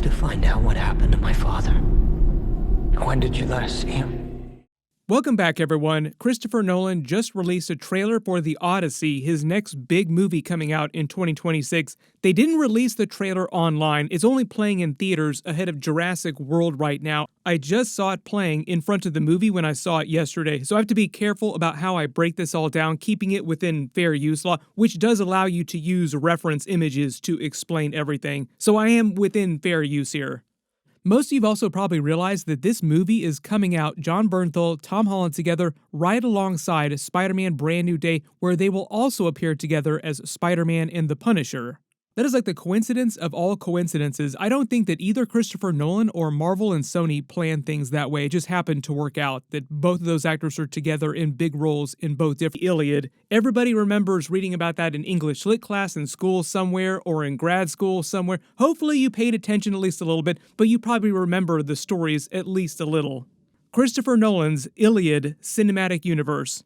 to find out what happened to my father. When did you last see him? Welcome back, everyone. Christopher Nolan just released a trailer for The Odyssey, his next big movie coming out in 2026. They didn't release the trailer online. It's only playing in theaters ahead of Jurassic World right now. I just saw it playing in front of the movie when I saw it yesterday, so I have to be careful about how I break this all down, keeping it within fair use law, which does allow you to use reference images to explain everything. So I am within fair use here. Most of you have also probably realized that this movie is coming out, Jon Bernthal, Tom Holland together, right alongside Spider-Man Brand New Day, where they will also appear together as Spider-Man and the Punisher. That is like the coincidence of all coincidences. I don't think that either Christopher Nolan or Marvel and Sony planned things that way. It just happened to work out that both of those actors are together in big roles in both different Iliad. Everybody remembers reading about that in English lit class in school somewhere or in grad school somewhere. Hopefully you paid attention at least a little bit, but you probably remember the stories at least a little. Christopher Nolan's Iliad Cinematic Universe.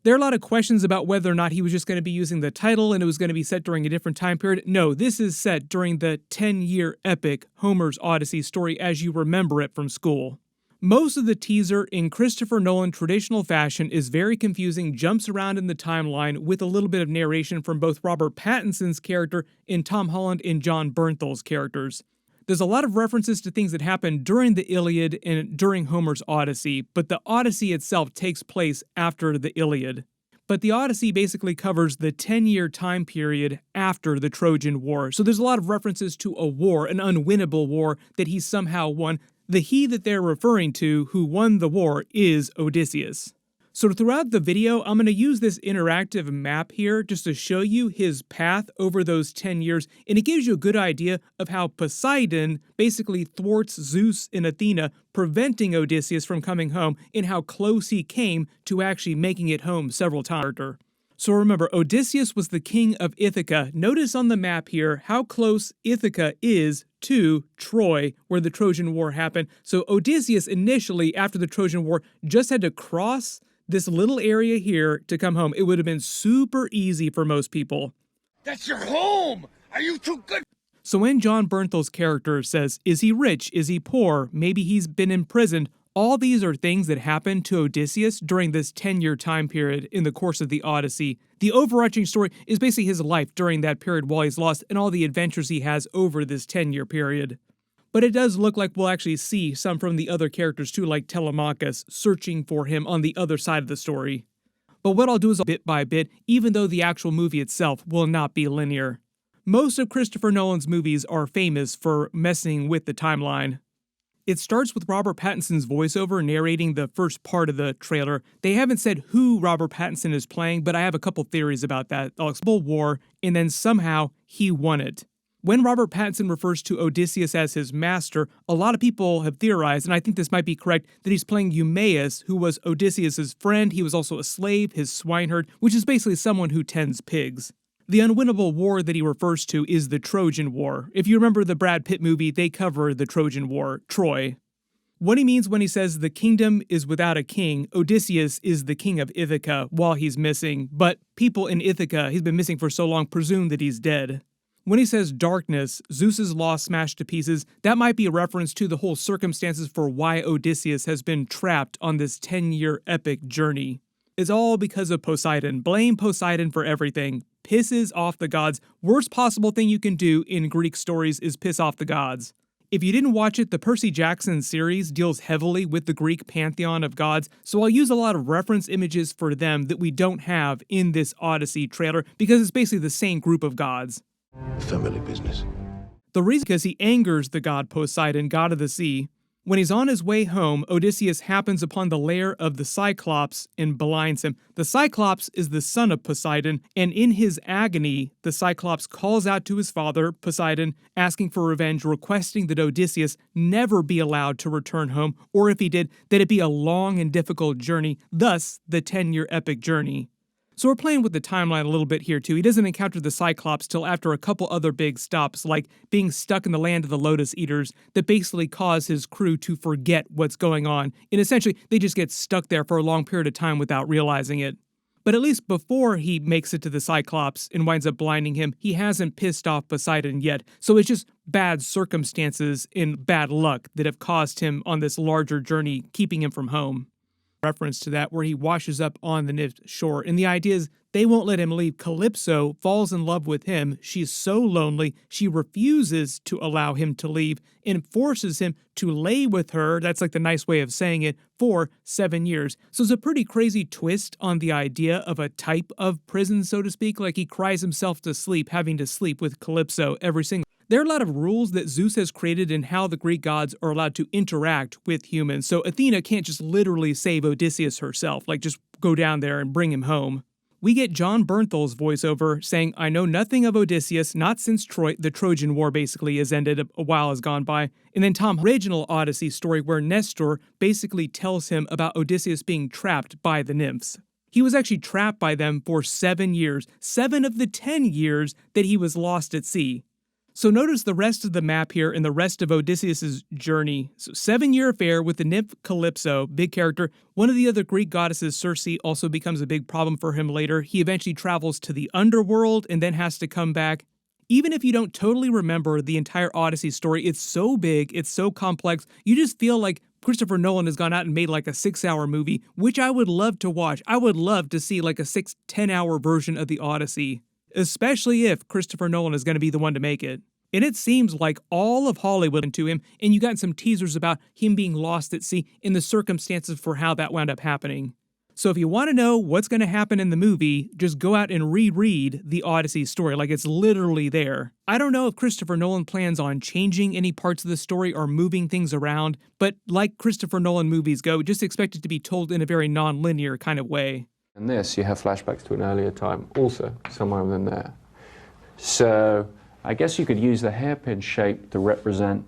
There are a lot of questions about whether or not he was just going to be using the title and it was going to be set during a different time period. No, this is set during the 10-year epic Homer's Odyssey story as you remember it from school. Most of the teaser in Christopher Nolan traditional fashion is very confusing, jumps around in the timeline with a little bit of narration from both Robert Pattinson's character and Tom Holland and Jon Bernthal's characters. There's a lot of references to things that happened during the Iliad and during Homer's Odyssey, but the Odyssey itself takes place after the Iliad. But the Odyssey basically covers the 10-year time period after the Trojan War, so there's a lot of references to a war, an unwinnable war that he somehow won. The he that they're referring to who won the war is Odysseus. So throughout the video, I'm going to use this interactive map here just to show you his path over those 10 years, and it gives you a good idea of how Poseidon basically thwarts Zeus and Athena, preventing Odysseus from coming home, and how close he came to actually making it home several times. So remember, Odysseus was the king of Ithaca. Notice on the map here how close Ithaca is to Troy, where the Trojan War happened. So Odysseus initially, after the Trojan War, just had to cross this little area here to come home. It would have been super easy for most people. That's your home! Are you too good? So when Jon Bernthal's character says, is he rich? Is he poor? Maybe he's been imprisoned. All these are things that happened to Odysseus during this 10-year time period in the course of the Odyssey. The overarching story is basically his life during that period while he's lost and all the adventures he has over this 10-year period. But it does look like we'll actually see some from the other characters too, like Telemachus, searching for him on the other side of the story. But what I'll do is bit by bit, even though the actual movie itself will not be linear. Most of Christopher Nolan's movies are famous for messing with the timeline. It starts with Robert Pattinson's voiceover narrating the first part of the trailer. They haven't said who Robert Pattinson is playing, but I have a couple theories about that. I'll explain war, and then somehow he won it. When Robert Pattinson refers to Odysseus as his master, a lot of people have theorized, and I think this might be correct, that he's playing Eumaeus, who was Odysseus' friend. He was also a slave, his swineherd, which is basically someone who tends pigs. The unwinnable war that he refers to is the Trojan War. If you remember the Brad Pitt movie, they cover the Trojan War, Troy. What he means when he says the kingdom is without a king, Odysseus is the king of Ithaca while he's missing, but people in Ithaca, he's been missing for so long, presume that he's dead. When he says darkness, Zeus's law smashed to pieces, that might be a reference to the whole circumstances for why Odysseus has been trapped on this 10-year epic journey. It's all because of Poseidon. Blame Poseidon for everything. Pisses off the gods. Worst possible thing you can do in Greek stories is piss off the gods. If you didn't watch it, the Percy Jackson series deals heavily with the Greek pantheon of gods, so I'll use a lot of reference images for them that we don't have in this Odyssey trailer because it's basically the same group of gods. Family business. The reason is because he angers the god Poseidon, god of the sea. When he's on his way home, Odysseus happens upon the lair of the Cyclops and blinds him. The Cyclops is the son of Poseidon, and in his agony, the Cyclops calls out to his father, Poseidon, asking for revenge, requesting that Odysseus never be allowed to return home, or if he did, that it be a long and difficult journey, thus the 10-year epic journey. So we're playing with the timeline a little bit here too. He doesn't encounter the Cyclops till after a couple other big stops, like being stuck in the land of the Lotus Eaters, that basically cause his crew to forget what's going on. And essentially, they just get stuck there for a long period of time without realizing it. But at least before he makes it to the Cyclops and winds up blinding him, he hasn't pissed off Poseidon yet. So it's just bad circumstances and bad luck that have caused him on this larger journey, keeping him from home. Reference to that where he washes up on the Nymph shore, and the idea is they won't let him leave. Calypso falls in love with him. She's so lonely, she refuses to allow him to leave and forces him to lay with her, that's like the nice way of saying it, for 7 years. So it's a pretty crazy twist on the idea of a type of prison, so to speak, like he cries himself to sleep, having to sleep with Calypso every single. There are a lot of rules that Zeus has created in how the Greek gods are allowed to interact with humans. So Athena can't just literally save Odysseus herself, like just go down there and bring him home. We get Jon Bernthal's voiceover saying, "I know nothing of Odysseus, not since Troy, the Trojan War basically has ended, a while has gone by." And then Tom's original Odyssey story where Nestor basically tells him about Odysseus being trapped by the nymphs. He was actually trapped by them for 7 years, 7 of the 10 years that he was lost at sea. So notice the rest of the map here and the rest of Odysseus' journey. So 7-year affair with the nymph Calypso, big character. One of the other Greek goddesses, Circe, also becomes a big problem for him later. He eventually travels to the underworld and then has to come back. Even if you don't totally remember the entire Odyssey story, it's so big, it's so complex, you just feel like Christopher Nolan has gone out and made like a 6-hour movie, which I would love to watch. I would love to see like a 10-hour version of the Odyssey, especially if Christopher Nolan is going to be the one to make it. And it seems like all of Hollywood into him, and you got some teasers about him being lost at sea and the circumstances for how that wound up happening. So if you want to know what's going to happen in the movie, just go out and reread the Odyssey story, like it's literally there. I don't know if Christopher Nolan plans on changing any parts of the story or moving things around, but like Christopher Nolan movies go, just expect it to be told in a very non-linear kind of way. In this, you have flashbacks to an earlier time, also somewhere within there. So I guess you could use the hairpin shape to represent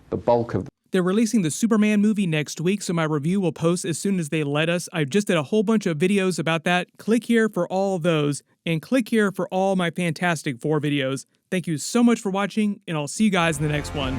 the bulk of. They're releasing the Superman movie next week, so my review will post as soon as they let us. I just did a whole bunch of videos about that. Click here for all of those, and click here for all my Fantastic Four videos. Thank you so much for watching, and I'll see you guys in the next one.